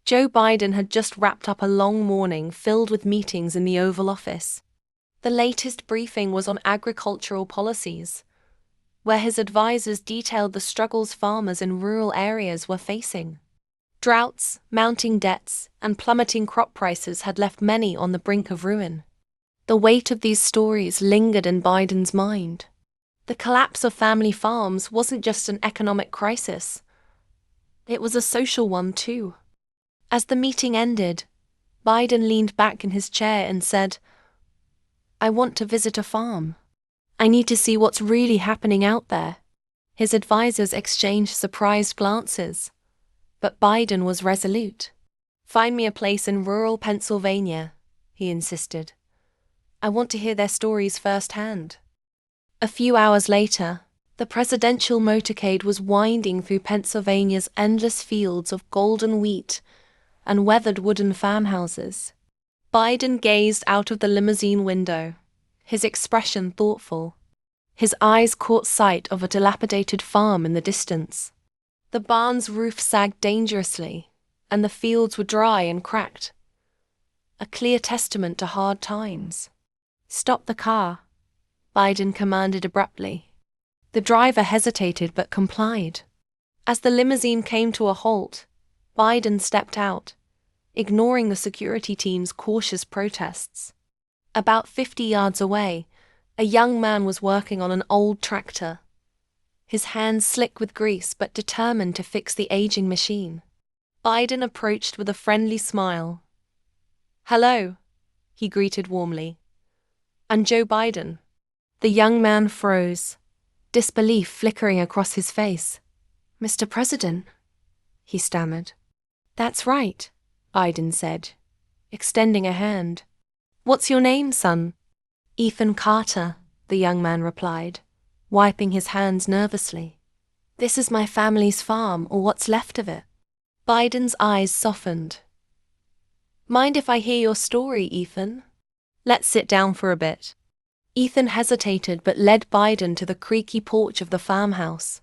Joe Biden had just wrapped up a long morning filled with meetings in the Oval Office. The latest briefing was on agricultural policies, where his advisors detailed the struggles farmers in rural areas were facing. Droughts, mounting debts, and plummeting crop prices had left many on the brink of ruin. The weight of these stories lingered in Biden's mind. The collapse of family farms wasn't just an economic crisis. It was a social one too. As the meeting ended, Biden leaned back in his chair and said, "I want to visit a farm. I need to see what's really happening out there." His advisors exchanged surprised glances, but Biden was resolute. "Find me a place in rural Pennsylvania," he insisted. "I want to hear their stories firsthand." A few hours later, the presidential motorcade was winding through Pennsylvania's endless fields of golden wheat and weathered wooden farmhouses. Biden gazed out of the limousine window, his expression thoughtful. His eyes caught sight of a dilapidated farm in the distance. The barn's roof sagged dangerously, and the fields were dry and cracked. A clear testament to hard times. "Stop the car," Biden commanded abruptly. The driver hesitated but complied. As the limousine came to a halt, Biden stepped out, ignoring the security team's cautious protests. About 50 yards away, a young man was working on an old tractor, his hands slick with grease but determined to fix the aging machine. Biden approached with a friendly smile. "Hello," he greeted warmly. "I'm Joe Biden." The young man froze, disbelief flickering across his face. "Mr. President," he stammered. "That's right," Biden said, extending a hand. "What's your name, son?" "Ethan Carter," the young man replied, wiping his hands nervously. "This is my family's farm, or what's left of it." Biden's eyes softened. "Mind if I hear your story, Ethan? Let's sit down for a bit." Ethan hesitated but led Biden to the creaky porch of the farmhouse.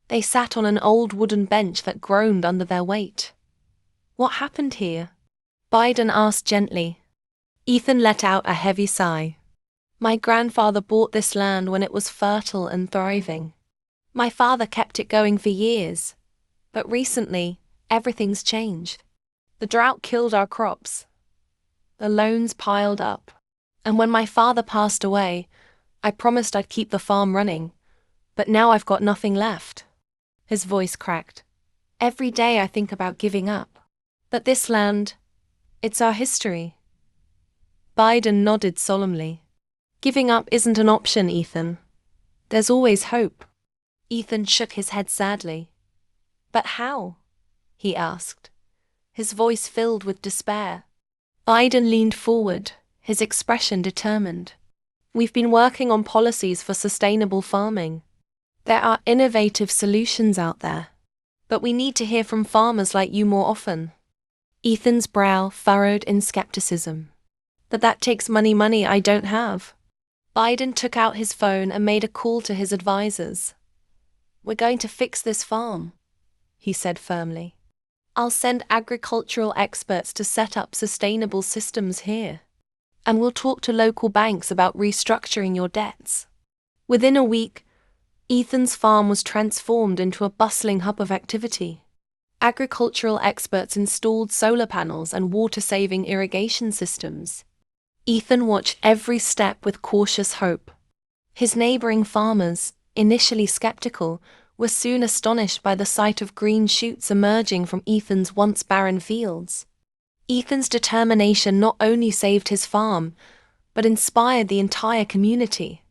They sat on an old wooden bench that groaned under their weight. "What happened here?" Biden asked gently. Ethan let out a heavy sigh. "My grandfather bought this land when it was fertile and thriving. My father kept it going for years, but recently, everything's changed. The drought killed our crops. The loans piled up. And when my father passed away, I promised I'd keep the farm running, but now I've got nothing left." His voice cracked. "Every day I think about giving up. But this land, it's our history." Biden nodded solemnly. "Giving up isn't an option, Ethan. There's always hope." Ethan shook his head sadly. "But how?" he asked, his voice filled with despair. Biden leaned forward, his expression determined. "We've been working on policies for sustainable farming. There are innovative solutions out there, but we need to hear from farmers like you more often." Ethan's brow furrowed in skepticism. "But that takes money I don't have." Biden took out his phone and made a call to his advisors. "We're going to fix this farm," he said firmly. "I'll send agricultural experts to set up sustainable systems here. And we'll talk to local banks about restructuring your debts." Within a week, Ethan's farm was transformed into a bustling hub of activity. Agricultural experts installed solar panels and water-saving irrigation systems. Ethan watched every step with cautious hope. His neighboring farmers, initially skeptical, were soon astonished by the sight of green shoots emerging from Ethan's once barren fields. Ethan's determination not only saved his farm, but inspired the entire community.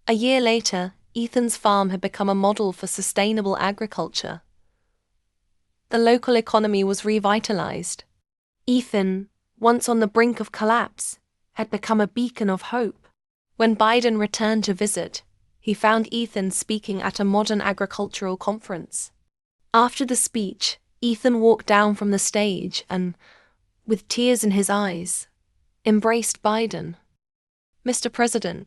A year later, Ethan's farm had become a model for sustainable agriculture. The local economy was revitalized. Ethan, once on the brink of collapse, had become a beacon of hope. When Biden returned to visit, he found Ethan speaking at a modern agricultural conference. After the speech, Ethan walked down from the stage and, with tears in his eyes, embraced Biden. "Mr. President,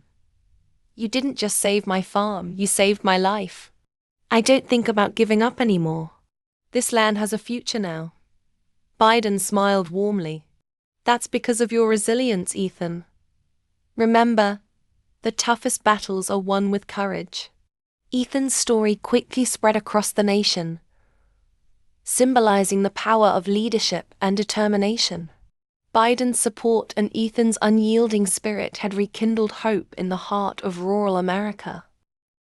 you didn't just save my farm, you saved my life. I don't think about giving up anymore. This land has a future now. Biden smiled warmly. That's because of your resilience, Ethan. Remember, the toughest battles are won with courage. Ethan's story quickly spread across the nation, symbolizing the power of leadership and determination. Biden's support and Ethan's unyielding spirit had rekindled hope in the heart of rural America.